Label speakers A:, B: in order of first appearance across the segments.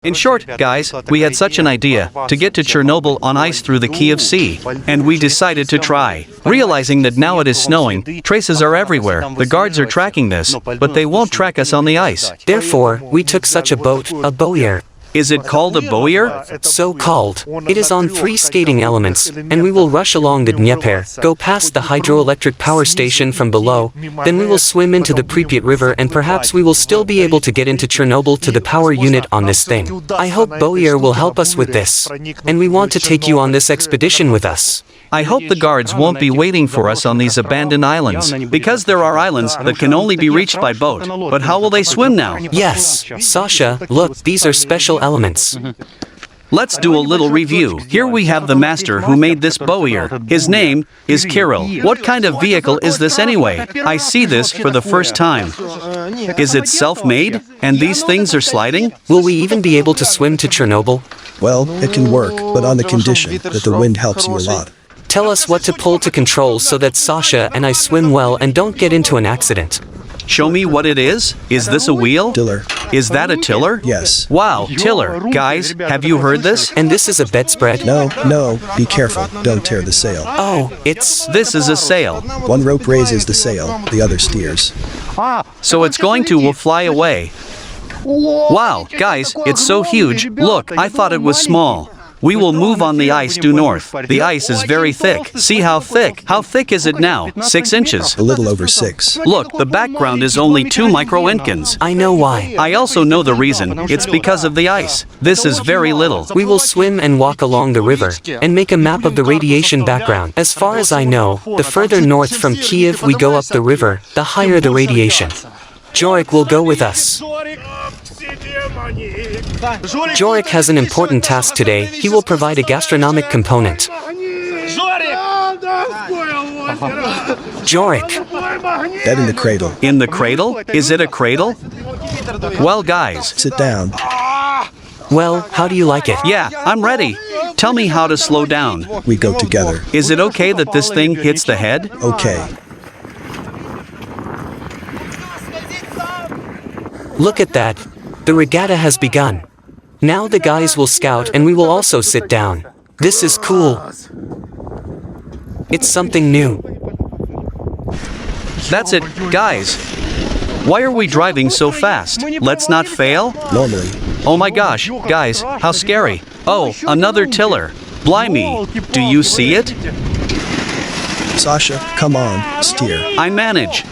A: In short, guys, we had such an idea, to get to Chernobyl on ice through the Kiev Sea. And we decided to try. Realizing that now it is snowing, traces are everywhere, the guards are tracking this, but they won't track us on the ice.
B: Therefore, we took such a boat, a BUER.
A: Is it called a BUER?
B: So called. It is on 3 skating elements, and we will rush along the Dnieper, go past the hydroelectric power station from below, then we will swim into the Pripyat River, and perhaps we will still be able to get into Chernobyl to the power unit on this thing. I hope BUER will help us with this. And we want to take you on this expedition with us.
A: I hope the guards won't be waiting for us on these abandoned islands, because there are islands that can only be reached by boat. But how will they swim now?
B: Yes, Sasha, look, these are special elements.
A: Let's do a little review. Here we have the master who made this BUER. His name is Kirill. What kind of vehicle is this anyway? I see this for the first time. Is it self-made? And these things are sliding?
B: Will we even be able to swim to Chernobyl?
C: Well, it can work, but on the condition that the wind helps you a lot.
B: Tell us what to pull to control so that Sasha and I swim well and don't get into an accident.
A: Show me what it is. Is this a wheel?
C: Tiller.
A: Is that a tiller?
C: Yes.
A: Wow, tiller. Guys, have you heard this?
B: And this is a bedspread?
C: No, be careful. Don't tear the sail.
B: Oh,
A: This is a sail.
C: One rope raises the sail, the other steers.
A: So it's going to fly away. Wow, guys, it's so huge. Look, I thought it was small. We will move on the ice due north. The ice is very thick. See how thick? How thick is it now? 6 inches.
C: A little over 6.
A: Look, the background is only 2 microenkins.
B: I know why.
A: I also know the reason. It's because of the ice. This is very little.
B: We will swim and walk along the river, and make a map of the radiation background. As far as I know, the further north from Kiev we go up the river, the higher the radiation. Jorik will go with us. Jorik has an important task today. He will provide a gastronomic component. Jorik.
C: That in the cradle.
A: In the cradle? Is it a cradle? Well, guys.
C: Sit down.
B: Well, how do you like it?
A: Yeah, I'm ready. Tell me how to slow down.
C: We go together.
A: Is it okay that this thing hits the head?
C: Okay.
B: Look at that. The regatta has begun. Now the guys will scout and we will also sit down. This is cool. It's something new.
A: That's it, guys. Why are we driving so fast? Let's not fail?
C: Normally.
A: Oh my gosh, guys, how scary. Oh, another tiller. Blimey, do you see it?
C: Sasha, come on, steer.
A: I manage.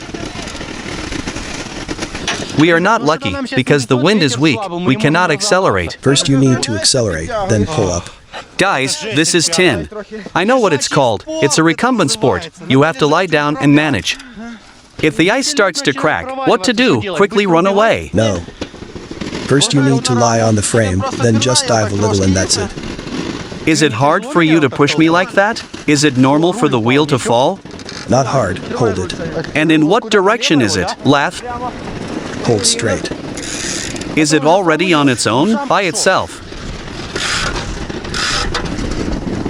A: We are not lucky, because the wind is weak, we cannot accelerate.
C: First you need to accelerate, then pull up.
A: Guys, this is tin. I know what it's called. It's a recumbent sport. You have to lie down and manage. If the ice starts to crack, what to do? Quickly run away.
C: No. First you need to lie on the frame, then just dive a little and that's it.
A: Is it hard for you to push me like that? Is it normal for the wheel to fall?
C: Not hard, hold it.
A: And in what direction is it? Left?
C: Hold straight.
A: Is it already on its own? By itself?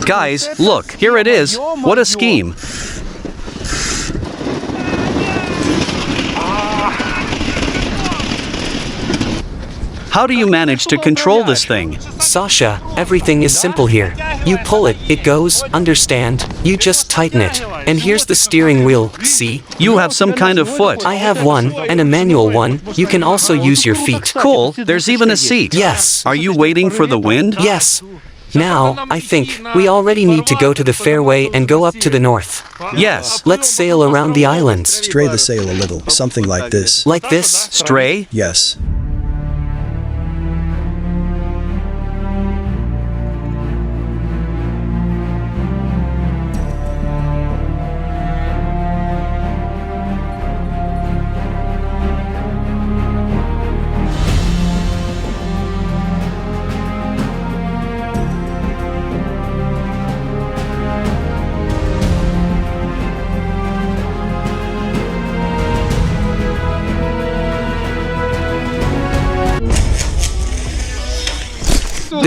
A: Guys, look, here it is. What a scheme. How do you manage to control this thing?
B: Sasha, everything is simple here. You pull it, it goes, understand? You just tighten it. And here's the steering wheel, see?
A: You have some kind of foot.
B: I have one, and a manual one. You can also use your feet.
A: Cool, there's even a seat.
B: Yes.
A: Are you waiting for the wind?
B: Yes. Now, I think, we already need to go to the fairway and go up to the north.
A: Yes.
B: Let's sail around the islands.
C: Stray the sail a little, something like this.
B: Like this?
A: Stray?
C: Yes.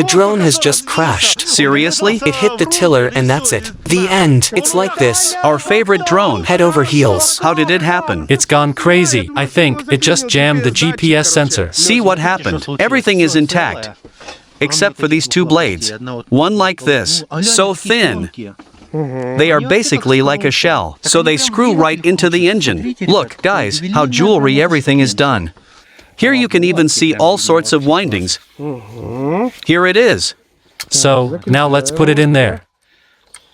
B: The drone has just crashed.
A: Seriously?
B: It hit the tiller and that's it. The end. It's like this.
A: Our favorite drone.
B: Head over heels.
A: How did it happen?
D: It's gone crazy. I think it just jammed the GPS sensor.
A: See what happened. Everything is intact. except for these two blades. One like this, so thin. They are basically like a shell, so they screw right into the engine. Look, guys, how jewelry everything is done. Here you can even see all sorts of windings. Here it is.
D: So, now let's put it in there.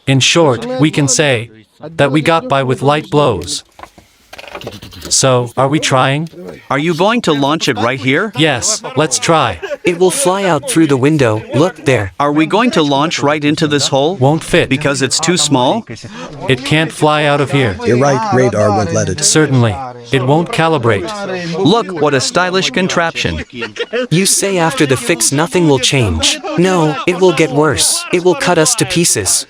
D: In short, we can say that we got by with light blows. So, are we trying?
A: Are you going to launch it right here?
D: Yes, let's try.
B: It will fly out through the window, look there.
A: Are we going to launch right into this hole?
D: Won't fit.
A: Because it's too small?
D: It can't fly out of here.
C: You're right, radar won't let it.
D: Certainly. It won't calibrate.
A: Look, what a stylish contraption.
B: You say after the fix nothing will change. No, it will get worse. It will cut us to pieces.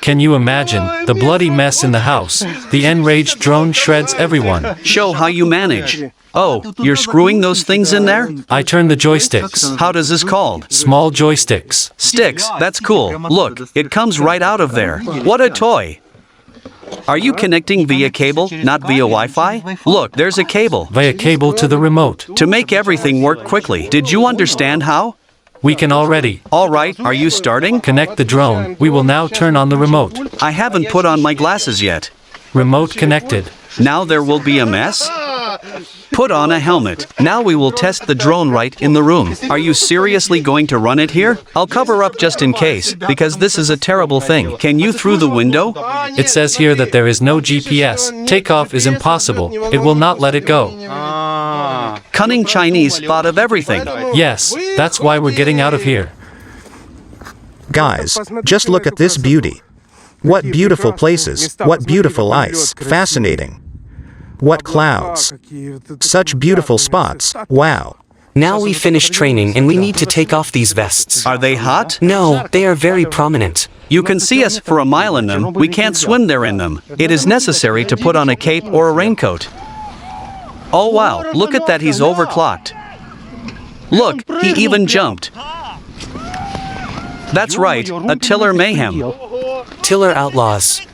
D: Can you imagine the bloody mess in the house? The enraged drone shreds everyone.
A: Show how you manage. Oh, you're screwing those things in there?
D: I turn the joysticks.
A: How does this called?
D: Small joysticks.
A: Sticks, that's cool. Look, it comes right out of there. What a toy. Are you connecting via cable, not via Wi-Fi? Look, there's a cable.
D: Via cable to the remote.
A: To make everything work quickly. Did you understand how?
D: We can already.
A: All right, are you starting?
D: Connect the drone. We will now turn on the remote.
A: I haven't put on my glasses yet.
D: Remote connected.
A: Now there will be a mess? Put on a helmet. Now we will test the drone right in the room. Are you seriously going to run it here? I'll cover up just in case, because this is a terrible thing. Can you through the window?
D: It says here that there is no GPS. Takeoff is impossible. It will not let it go.
A: Cunning Chinese thought of everything.
D: Yes, that's why we're getting out of here.
E: Guys, just look at this beauty. What beautiful places, what beautiful ice, fascinating. What clouds. Such beautiful spots, wow.
B: Now we finished training and we need to take off these vests.
A: Are they hot?
B: No, they are very prominent.
A: You can see us for a mile in them. We can't swim there in them. It is necessary to put on a cape or a raincoat. Oh wow, look at that, he's overclocked. Look, he even jumped. That's right, a Tiller mayhem.
B: Tiller outlaws.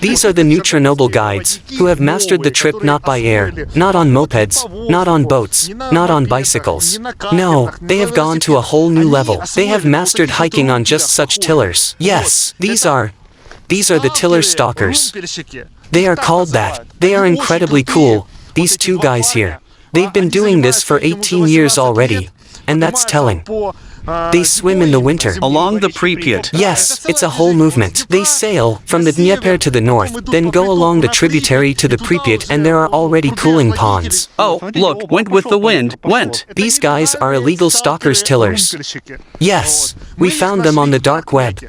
B: These are the new Chernobyl guides, who have mastered the trip not by air, not on mopeds, not on boats, not on bicycles. No, they have gone to a whole new level. They have mastered hiking on just such tillers. Yes, these are the Tiller Stalkers. They are called that. They are incredibly cool, these two guys here. They've been doing this for 18 years already, and that's telling. They swim in the winter.
A: Along the Pripyat.
B: Yes, it's a whole movement. They sail from the Dnieper to the north, then go along the tributary to the Pripyat, and there are already cooling ponds.
A: Oh, look, went with the wind, went.
B: These guys are illegal stalkers tillers. Yes, we found them on the dark web.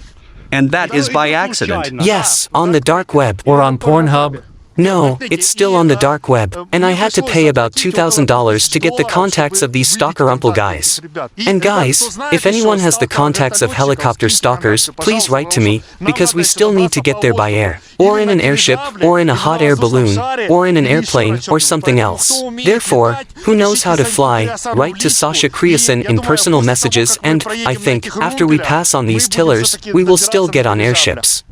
A: And that is by accident.
B: Yes, on the dark web.
D: Or on Pornhub.
B: No, it's still on the dark web, and I had to pay about $2,000 to get the contacts of these stalker-umple guys. And guys, if anyone has the contacts of helicopter stalkers, please write to me, because we still need to get there by air, or in an airship, or in a hot air balloon, or in an airplane, or something else. Therefore, who knows how to fly, write to Sasha Kreosan in personal messages, and, I think, after we pass on these tillers, we will still get on airships.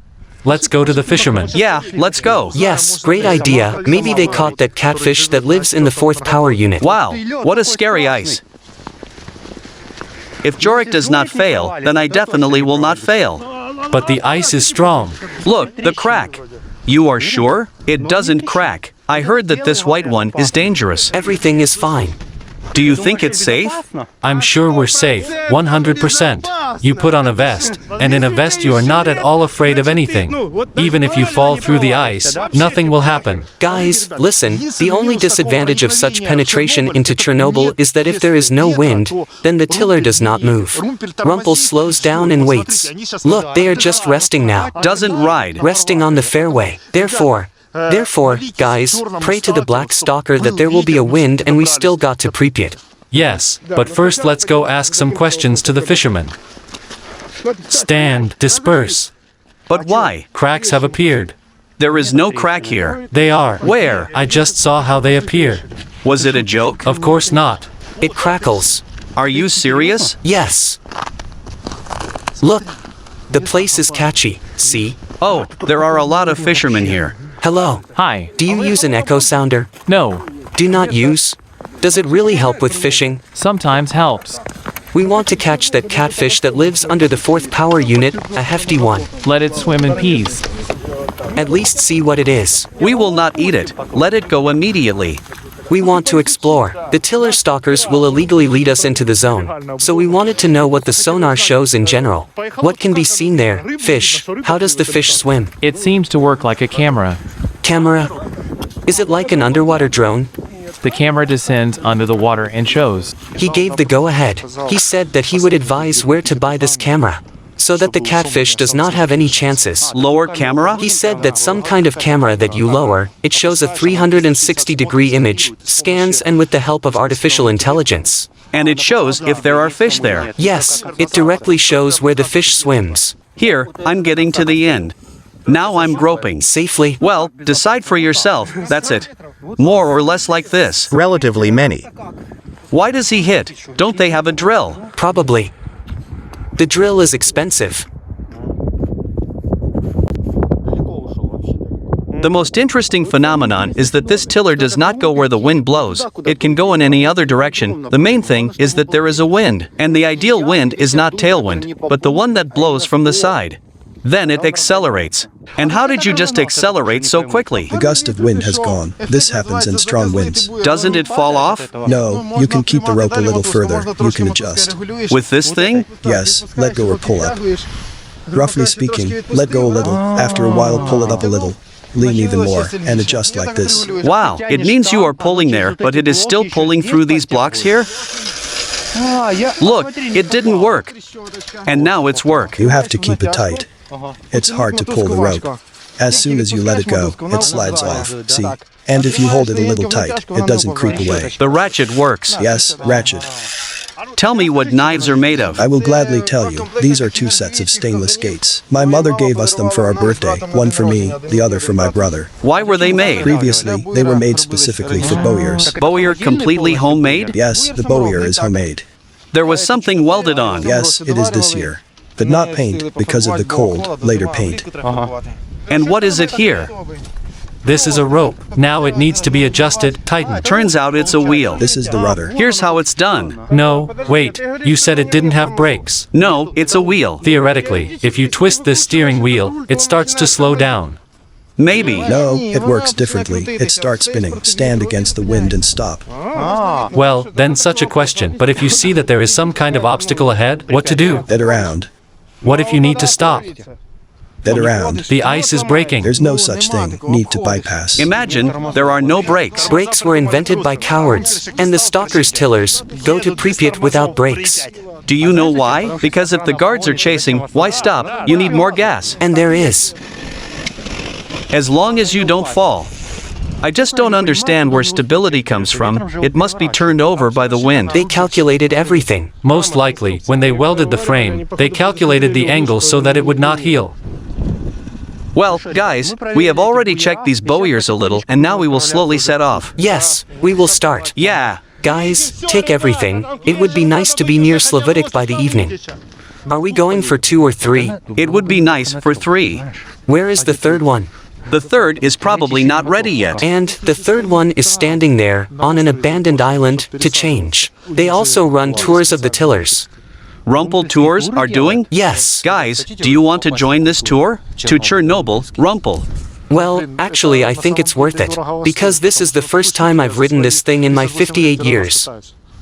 D: Let's go to the fishermen.
A: Yeah, let's go.
B: Yes, great idea. Maybe they caught that catfish that lives in the 4th power unit.
A: Wow, what a scary ice. If Jorik does not fail, then I definitely will not fail.
D: But the ice is strong.
A: Look, the crack. You are sure? It doesn't crack. I heard that this white one is dangerous.
B: Everything is fine.
A: Do you think it's safe?
D: I'm sure we're safe, 100%. You put on a vest, and in a vest you are not at all afraid of anything. Even if you fall through the ice, nothing will happen.
B: Guys, listen, the only disadvantage of such penetration into Chernobyl is that if there is no wind, then the tiller does not move. Rumpel slows down and waits. Look, they are just resting now.
A: Doesn't ride.
B: Resting on the fairway. Therefore, guys, pray to the Black Stalker that there will be a wind and we still got to Pripyat.
D: Yes, but first let's go ask some questions to the fishermen. Stand, disperse.
A: But why?
D: Cracks have appeared.
A: There is no crack here.
D: They are.
A: Where?
D: I just saw how they appear.
A: Was it a joke?
D: Of course not.
B: It crackles.
A: Are you serious?
B: Yes. Look, the place is catchy, see?
A: Oh, there are a lot of fishermen here.
B: Hello.
F: Hi.
B: Do you use an echo sounder?
F: No.
B: Do not use? Does it really help with fishing?
F: Sometimes helps.
B: We want to catch that catfish that lives under the 4th power unit, a hefty one.
F: Let it swim in peace.
B: At least see what it is.
A: We will not eat it. Let it go immediately.
B: We want to explore. The Tiller stalkers will illegally lead us into the zone. So we wanted to know what the sonar shows in general. What can be seen there? Fish. How does the fish swim?
F: It seems to work like a camera.
B: Camera? Is it like an underwater drone?
F: The camera descends under the water and shows.
B: He gave the go-ahead. He said that he would advise where to buy this camera, so that the catfish does not have any chances.
A: Lower camera?
B: He said that some kind of camera that you lower, it shows a 360-degree image, scans and with the help of artificial intelligence.
A: And it shows if there are fish there.
B: Yes, it directly shows where the fish swims.
A: Here, I'm getting to the end. Now I'm groping.
B: Safely?
A: Well, decide for yourself, that's it. More or less like this.
E: Relatively many.
A: Why does he hit? Don't they have a drill?
B: Probably. The drill is expensive.
A: The most interesting phenomenon is that this tiller does not go where the wind blows. It can go in any other direction. The main thing is that there is a wind, and the ideal wind is not tailwind, but the one that blows from the side. Then it accelerates. And how did you just accelerate so quickly?
C: The gust of wind has gone. This happens in strong winds.
A: Doesn't it fall off?
C: No, you can keep the rope a little further. You can adjust.
A: With this thing?
C: Yes, let go or pull up. Roughly speaking, let go a little. After a while, pull it up a little. Lean even more, and adjust like this.
A: Wow, it means you are pulling there, but it is still pulling through these blocks here? Look, it didn't work. And now it's work.
C: You have to keep it tight. It's hard to pull the rope. As soon as you let it go, it slides off, see? And if you hold it a little tight, it doesn't creep away.
A: The ratchet works.
C: Yes, ratchet.
A: Tell me what knives are made of.
C: I will gladly tell you. These are 2 sets of stainless gates. My mother gave us them for our birthday, one for me, the other for my brother.
A: Why were they made?
C: Previously, they were made specifically for BUERs.
A: BUER completely homemade?
C: Yes, the BUER is homemade.
A: There was something welded on.
C: Yes, it is this year. But not paint, because of the cold, later paint.
A: And what is it here?
D: This is a rope. Now it needs to be adjusted, tightened.
A: Turns out it's a wheel.
C: This is the rudder.
A: Here's how it's done.
D: No, wait, you said it didn't have brakes.
A: No, it's a wheel.
D: Theoretically, if you twist this steering wheel, it starts to slow down.
A: Maybe.
C: No, it works differently. It starts spinning, stand against the wind and stop.
D: Well, then such a question, but if you see that there is some kind of obstacle ahead, what to do?
C: Head around.
D: What if you need to stop?
C: Head around.
D: The ice is breaking.
C: There's no such thing. Need to bypass.
A: Imagine, there are no brakes.
B: Brakes were invented by cowards, and the stalkers tillers go to Pripyat without brakes.
A: Do you know why? Because if the guards are chasing, why stop? You need more gas.
B: And there is.
A: As long as you don't fall. I just don't understand where stability comes from. It must be turned over by the wind.
B: They calculated everything.
D: Most likely, when they welded the frame, they calculated the angle so that it would not heal.
A: Well, guys, we have already checked these BUERs a little, and now we will slowly set off.
B: Yes, we will start.
A: Yeah.
B: Guys, take everything. It would be nice to be near Slavitic by the evening. Are we going for 2 or 3?
A: It would be nice for 3.
B: Where is the 3rd one?
A: The 3rd is probably not ready yet.
B: And the 3rd one is standing there, on an abandoned island, to change. They also run tours of the tillers.
A: Rumpel Tours are doing?
B: Yes.
A: Guys, do you want to join this tour? To Chernobyl, Rumpel.
B: Well, actually I think it's worth it, because this is the first time I've ridden this thing in my 58 years.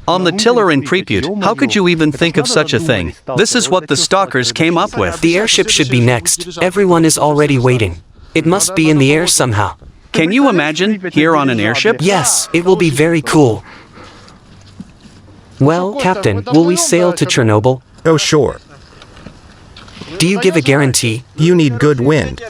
A: On the tiller in Pripyat, how could you even think of such a thing? This is what the stalkers came up with.
B: The airship should be next. Everyone is already waiting. It must be in the air somehow.
A: Can you imagine, here on an airship?
B: Yes, it will be very cool. Well, Captain, will we sail to Chernobyl?
E: Oh sure.
B: Do you give a guarantee?
E: You need good wind.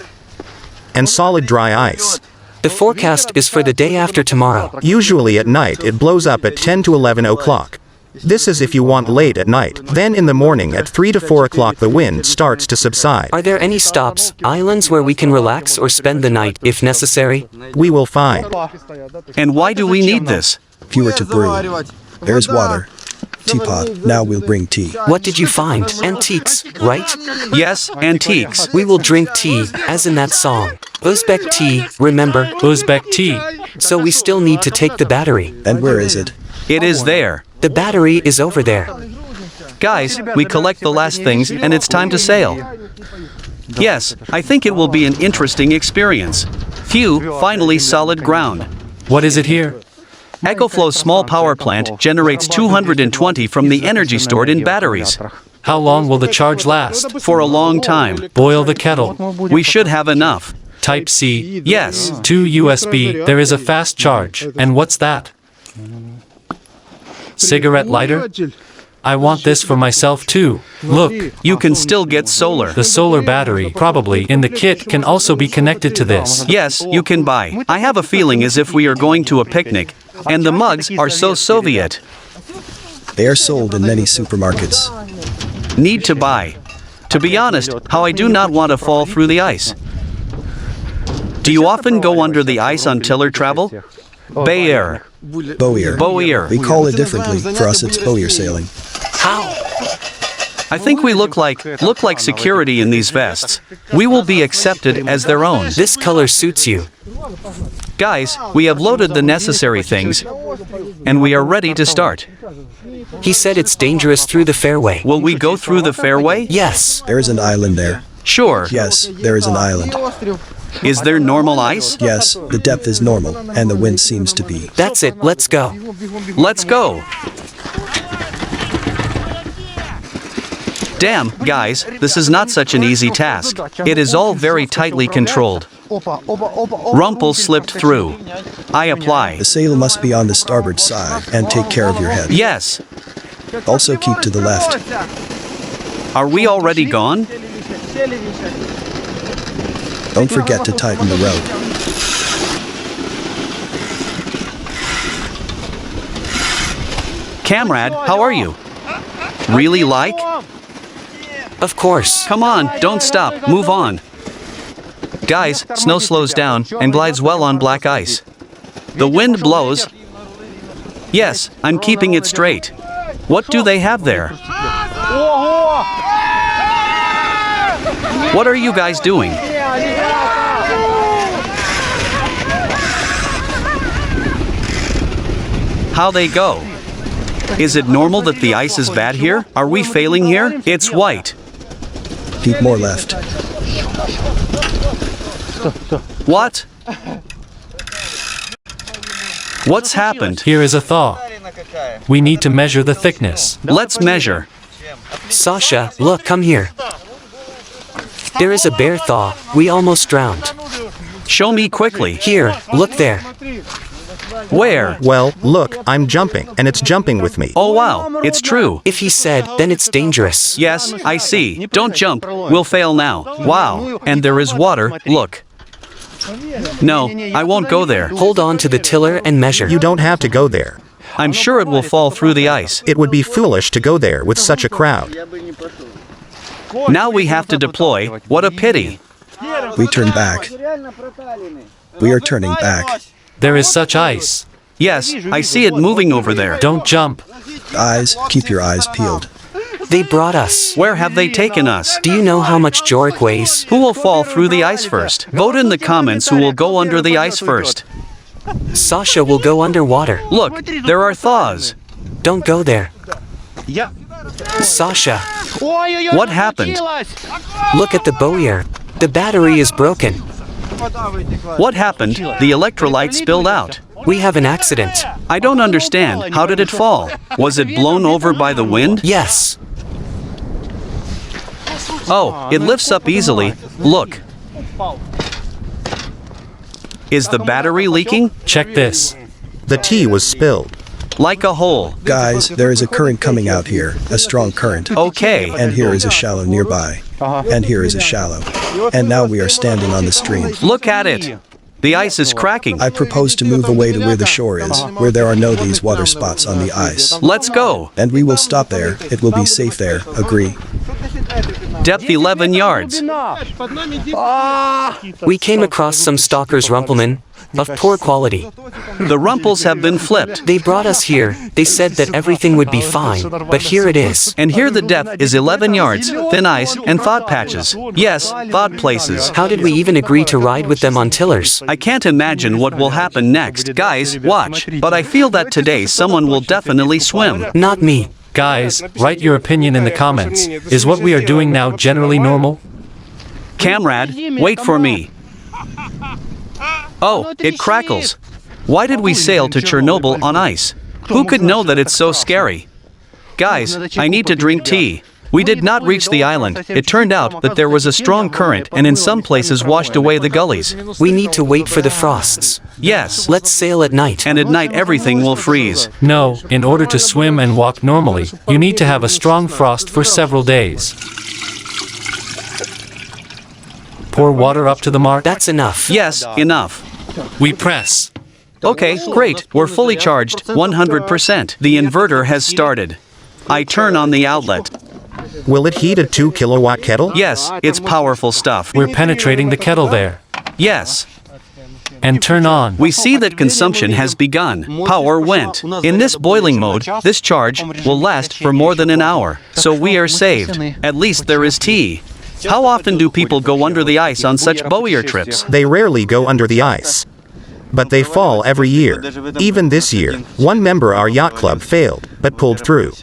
E: And solid dry ice.
B: The forecast is for the day after tomorrow.
E: Usually at night it blows up at 10 to 11 o'clock. This is if you want late at night. Then in the morning at 3 to 4 o'clock the wind starts to subside.
B: Are there any stops, islands where we can relax or spend the night, if necessary?
E: We will find.
A: And why do we need this?
C: If you were to brew, there's water. Teapot. Now we'll bring tea.
B: What did you find? Antiques, right?
A: Yes, antiques.
B: We will drink tea, as in that song. Uzbek tea, remember?
D: Uzbek tea.
B: So we still need to take the battery.
C: And where is it?
A: It is there.
B: The battery is over there.
A: Guys, we collect the last things and it's time to sail. Yes, I think it will be an interesting experience. Phew, finally solid ground.
D: What is it here?
A: EcoFlow's small power plant generates 220 from the energy stored in batteries.
D: How long will the charge last?
A: For a long time.
D: Boil the kettle.
A: We should have enough.
D: Type C.
A: Yes.
D: 2 USB. There is a fast charge. And what's that? Cigarette lighter? I want this for myself too. Look,
A: You can still get solar.
D: the solar battery, probably, in the kit can also be connected to this.
A: Yes, you can buy. I have a feeling as if we are going to a picnic. And the mugs are so Soviet.
C: They are sold in many supermarkets.
A: Need to buy. To be honest, how I do not want to fall through the ice. Do you often go under the ice on tiller travel? BUER.
C: BUER.
A: BUER.
C: We call it differently. For us, it's BUER sailing.
B: How?
A: I think we look like security in these vests. We will be accepted as their own.
B: This color suits you.
A: Guys, we have loaded the necessary things, and we are ready to start.
B: He said it's dangerous through the fairway.
A: Will we go through the fairway?
B: Yes.
C: There is an island there.
A: Sure.
C: Yes, there is an island.
A: Is there normal ice?
C: Yes, the depth is normal, and the wind seems to be.
B: That's it. Let's go.
A: Let's go. Damn, guys, this is not such an easy task. It is all very tightly controlled. Rumpel slipped through. I apply.
C: The sail must be on the starboard side, and take care of your head.
A: Yes.
C: Also keep to the left.
A: Are we already gone?
C: Don't forget to tighten the rope.
A: Camrad, how are you? Really like?
B: Of course.
A: Come on, don't stop, move on. Guys, snow slows down and glides well on black ice. The wind blows. Yes, I'm keeping it straight. What do they have there? What are you guys doing? How they go? Is it normal that the ice is bad here? Are we failing here? It's white.
C: Keep more left.
A: What? What's happened?
D: Here is a thaw. We need to measure the thickness.
A: Let's measure.
B: Sasha, look, come here. There is a bear thaw. We almost drowned.
A: Show me quickly.
B: Here, look there.
A: Where?
E: Well, look, I'm jumping, and it's jumping with me.
A: Oh wow, it's true.
B: If he said, then it's dangerous.
A: Yes, I see. Don't jump. We'll fail now. Wow. And there is water. Look. No, I won't go there.
B: Hold on to the tiller and measure.
E: You don't have to go there.
A: I'm sure it will fall through the ice.
E: It would be foolish to go there with such a crowd.
A: Now we have to deploy. What a pity.
C: We turn back. We are turning back.
D: There is such ice.
A: Yes, I see it moving over there.
D: Don't jump.
C: Eyes, keep your eyes peeled.
B: They brought us.
A: Where have they taken us?
B: Do you know how much Jorik weighs?
A: Who will fall through the ice first? Vote in the comments who will go under the ice first.
B: Sasha will go underwater.
A: Look, there are thaws.
B: Don't go there. Sasha,
A: What happened?
B: look at the BUER. The battery is broken.
A: What happened? The electrolyte spilled out.
B: We have an accident.
A: I don't understand. How did it fall? Was it blown over by the wind?
B: Yes.
A: Oh, it lifts up easily. Look. Is the battery leaking?
D: Check this.
E: The tea was spilled.
A: Like a hole.
C: Guys, there is a current coming out here, a strong current.
A: Okay.
C: And here is a shallow nearby. And here is a shallow. And now we are standing on the stream.
A: Look at it. The ice is cracking.
C: I propose to move away to where the shore is, where there are no these water spots on the ice.
A: Let's go.
C: And we will stop there. It will be safe there. Agree.
A: Depth 11 yards.
B: We came across some stalkers, Rumpelman, of poor quality.
A: The rumpels have been flipped.
B: They brought us here. They said that everything would be fine, but here it is.
A: And here the depth is 11 yards, thin ice, and thawed patches. Yes, thawed places.
B: How did we even agree to ride with them on tillers?
A: I can't imagine what will happen next. Guys, watch. But I feel that today someone will definitely swim.
B: Not me.
D: Guys, write your opinion in the comments. Is what we are doing now generally normal?
A: Camrad, wait for me. Oh, it crackles. Why did we sail to Chernobyl on ice? Who could know that it's so scary? Guys, I need to drink tea. We did not reach the island. It turned out that there was a strong current and in some places washed away the gullies.
B: We need to wait for the frosts.
A: Yes,
B: Let's sail at night.
A: and at night everything will freeze.
D: No, in order to swim and walk normally, you need to have a strong frost for several days. Pour water up to the mark.
B: That's enough.
A: Yes, enough.
D: We press.
A: Okay, great. We're fully charged, 100%. The inverter has started. I turn on the outlet.
E: Will it heat a 2 kilowatt kettle?
A: Yes, it's powerful stuff.
D: We're penetrating the kettle there.
A: Yes.
D: And turn on.
A: We see that consumption has begun. Power went. In this boiling mode, this charge will last for more than an hour. So we are saved. At least there is tea. How often do people go under the ice on such BUER trips?
E: They rarely go under the ice. But they fall every year. Even this year, one member of our yacht club failed, but pulled through.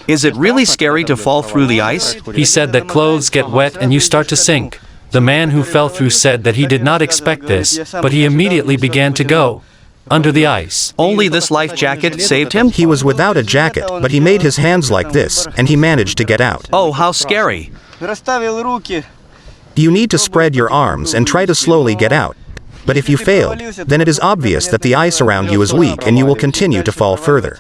A: Is it really scary to fall through the ice?
D: He said that clothes get wet and you start to sink. The man who fell through said that he did not expect this, but he immediately began to go under the ice.
A: Only this life jacket saved him?
E: He was without a jacket, but he made his hands like this, and he managed to get out.
A: Oh, how scary.
E: You need to spread your arms and try to slowly get out. But if you failed, then it is obvious that the ice around you is weak and you will continue to fall further.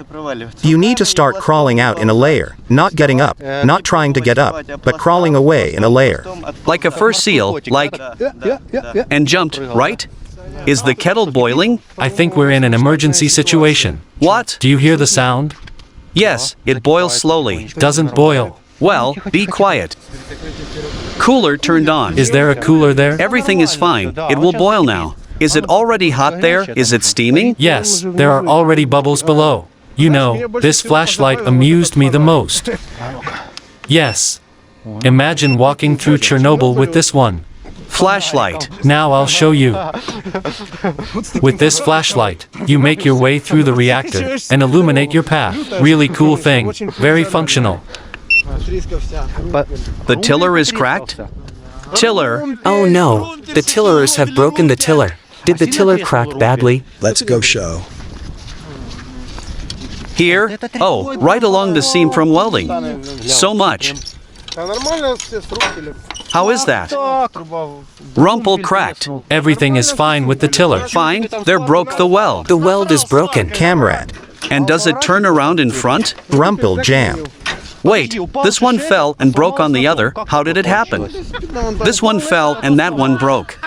E: You need to start crawling out in a layer, not getting up, not trying to get up, but crawling away in a layer.
A: Like a fur seal, like... And jumped, right? Is the kettle boiling?
D: I think we're in an emergency situation.
A: What?
D: Do you hear the sound?
A: Yes, it boils slowly.
D: Doesn't boil.
A: Well, be quiet. Cooler turned on.
D: Is there a cooler there?
A: Everything is fine. It will boil now. Is it already hot there? Is it steaming?
D: Yes, there are already bubbles below. You know, this flashlight amused me the most. Yes. Imagine walking through Chernobyl with this one.
A: Flashlight.
D: Now I'll show you. With this flashlight, you make your way through the reactor and illuminate your path. Really cool thing. Very functional.
A: The tiller is cracked? Tiller.
B: Oh no, the tillers have broken the tiller. Did the tiller crack badly?
C: Let's go show.
A: Here? Oh, right along the seam from welding. So much. How is that? Rumple cracked.
D: Everything is fine with the tiller.
A: Fine, there broke the weld.
B: The weld is broken.
E: Camrad,
A: And does it turn around in front?
E: rumple jam.
A: Wait, this one fell and broke on the other. How did it happen? This one fell and that one broke.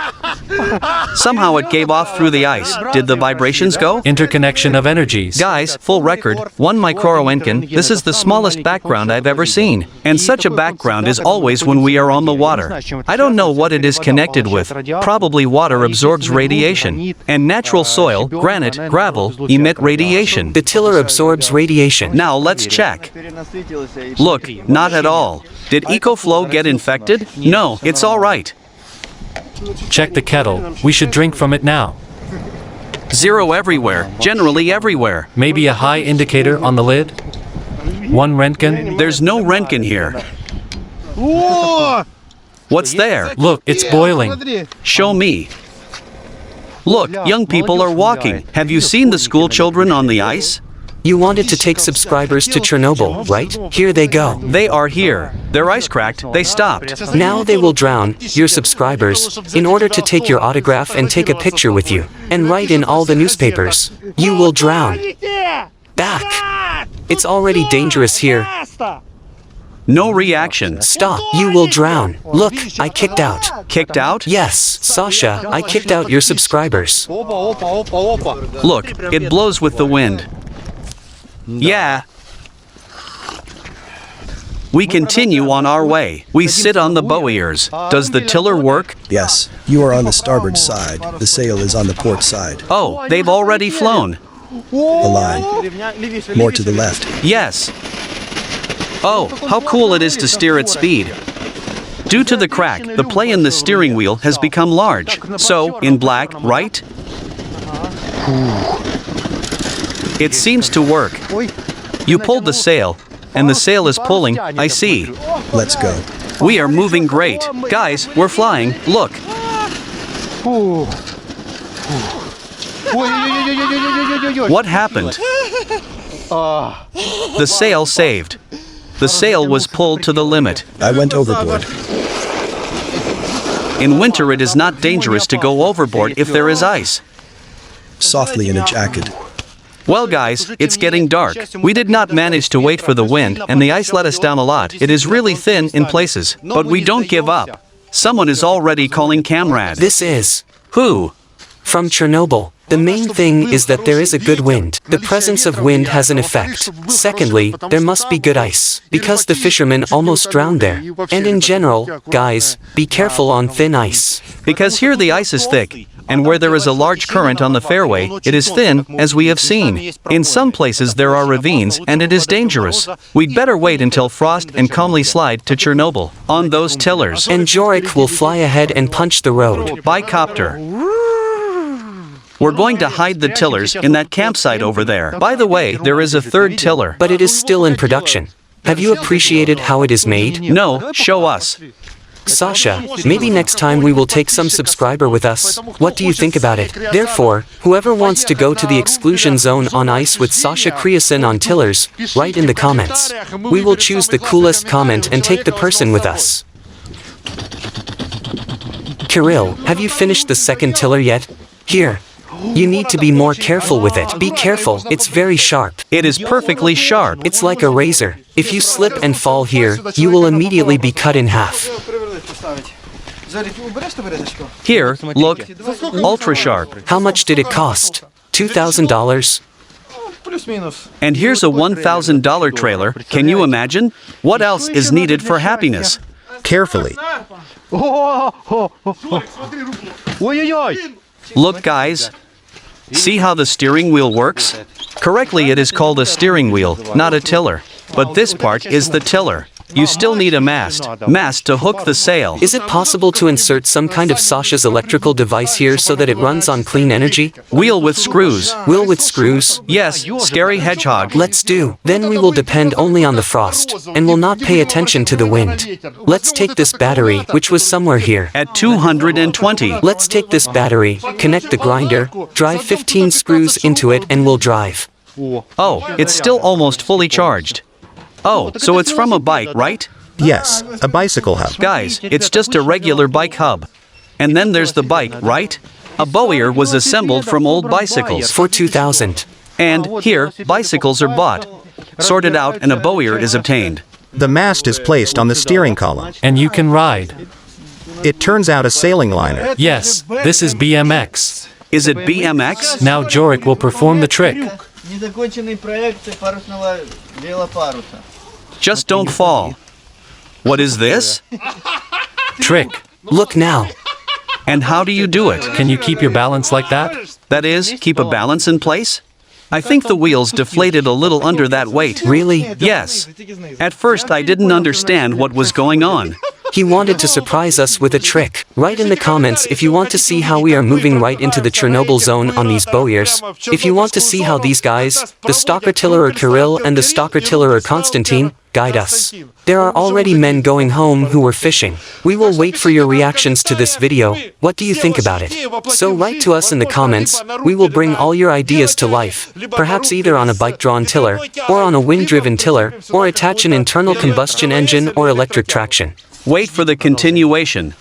A: Somehow it gave off through the ice. Did the vibrations go?
D: Interconnection of energies.
A: Guys, full record, 1 microenken, this is the smallest background I've ever seen. And such a background is always when we are on the water. I don't know what it is connected with. Probably water absorbs radiation. And natural soil, granite, gravel, emit radiation.
B: The tiller absorbs radiation.
A: Now let's check. Look, not at all. Did EcoFlow get infected? No, it's all right.
D: Check the kettle. We should drink from it now.
A: 0 everywhere, generally everywhere.
D: Maybe a high indicator on the lid? 1 Röntgen?
A: There's no Röntgen here. What's there?
D: Look, it's boiling.
A: Show me. Look, young people are walking. Have you seen the school children on the ice?
B: You wanted to take subscribers to Chernobyl, right? Here they go.
A: They are here. Their ice cracked. They stopped.
B: Now they will drown, your subscribers, in order to take your autograph and take a picture with you, and write in all the newspapers. You will drown. Back. It's already dangerous here.
A: No reaction.
B: Stop. You will drown. Look, I kicked out.
A: Kicked out?
B: Yes, Sasha, I kicked out your subscribers.
A: Look, it blows with the wind. Yeah. We continue on our way. We sit on the BUERs. Does the tiller work?
C: Yes, you are on the starboard side. The sail is on the port side.
A: Oh, they've already flown.
C: Align. More to the left.
A: Yes. Oh, how cool it is to steer at speed. Due to the crack, the play in the steering wheel has become large. So, in black, right? It seems to work. You pulled the sail. and the sail is pulling, I see.
C: Let's go.
A: We are moving great. Guys, we're flying, look. What happened? The sail saved. The sail was pulled to the limit.
C: I went overboard.
A: In winter it is not dangerous to go overboard if there is ice.
C: Softly in a jacket.
A: Well guys, it's getting dark. We did not manage to wait for the wind and the ice let us down a lot. It is really thin in places, but we don't give up. Someone is already calling Kamrad.
B: This is
A: Who?
B: from Chernobyl. The main thing is that there is a good wind. The presence of wind has an effect. Secondly, there must be good ice, because the fishermen almost drowned there. And in general, guys, be careful on thin ice.
A: Because here the ice is thick, and where there is a large current on the fairway, it is thin, as we have seen. In some places there are ravines, and it is dangerous. We'd better wait until frost and calmly slide to Chernobyl, on those tillers.
B: And Jorik will fly ahead and punch the road.
A: By copter. We're going to hide the tillers in that campsite over there. By the way, there is a third tiller.
B: But it is still in production. Have you appreciated how it is made?
A: No, show us.
B: Sasha, maybe next time we will take some subscriber with us. What do you think about it? Therefore, whoever wants to go to the exclusion zone on ice with Sasha Kreosan on tillers, write in the comments. We will choose the coolest comment and take the person with us. Kirill, have you finished the second tiller yet? Here. You need to be more careful with it. Be careful, it's very sharp.
A: It is perfectly sharp.
B: It's like a razor. If you slip and fall here, you will immediately be cut in half.
A: Here, look, ultra sharp.
B: How much did it cost? $2,000?
A: And here's a $1,000 trailer. Can you imagine? What else is needed for happiness?
E: Carefully.
A: Look guys. See how the steering wheel works? Correctly it is called a steering wheel, not a tiller. But this part is the tiller. You still need a mast to hook the sail.
B: Is it possible to insert some kind of Sasha's electrical device here so that it runs on clean energy?
A: Wheel with screws.
B: Wheel with screws?
A: Yes, scary hedgehog.
B: Let's do. Then we will depend only on the frost, and will not pay attention to the wind. Let's take this battery, which was somewhere here.
A: At 220.
B: Let's take this battery, connect the grinder, drive 15 screws into it and we'll drive.
A: Oh, it's still almost fully charged. Oh, so it's from a bike, right?
E: Yes, a bicycle hub.
A: Guys, it's just a regular bike hub. And then there's the bike, right? A BUER was assembled from old bicycles.
B: For 2,000.
A: And here, bicycles are bought, sorted out, and a BUER is obtained.
E: The mast is placed on the steering column.
D: And you can ride.
E: It turns out a sailing liner.
D: Yes, this is BMX.
A: Is it BMX?
D: Now Jorik will perform the trick.
A: Just don't fall. What is this?
D: Trick.
B: Look now.
A: And how do you do it?
D: Can you keep your balance like that?
A: That is, keep a balance in place? I think the wheels deflated a little under that weight.
B: Really?
A: Yes. At first I didn't understand what was going on.
B: He wanted to surprise us with a trick. Write in the comments if you want to see how we are moving right into the Chernobyl zone on these BUERs. If you want to see how these guys, the stalker tiller Kirill and the stalker tiller Konstantin, guide us. There are already men going home who were fishing. We will wait for your reactions to this video. What do you think about it? So write to us in the comments. We will bring all your ideas to life. Perhaps either on a bike-drawn tiller, or on a wind-driven tiller, or attach an internal combustion engine or electric traction.
A: Wait for the continuation.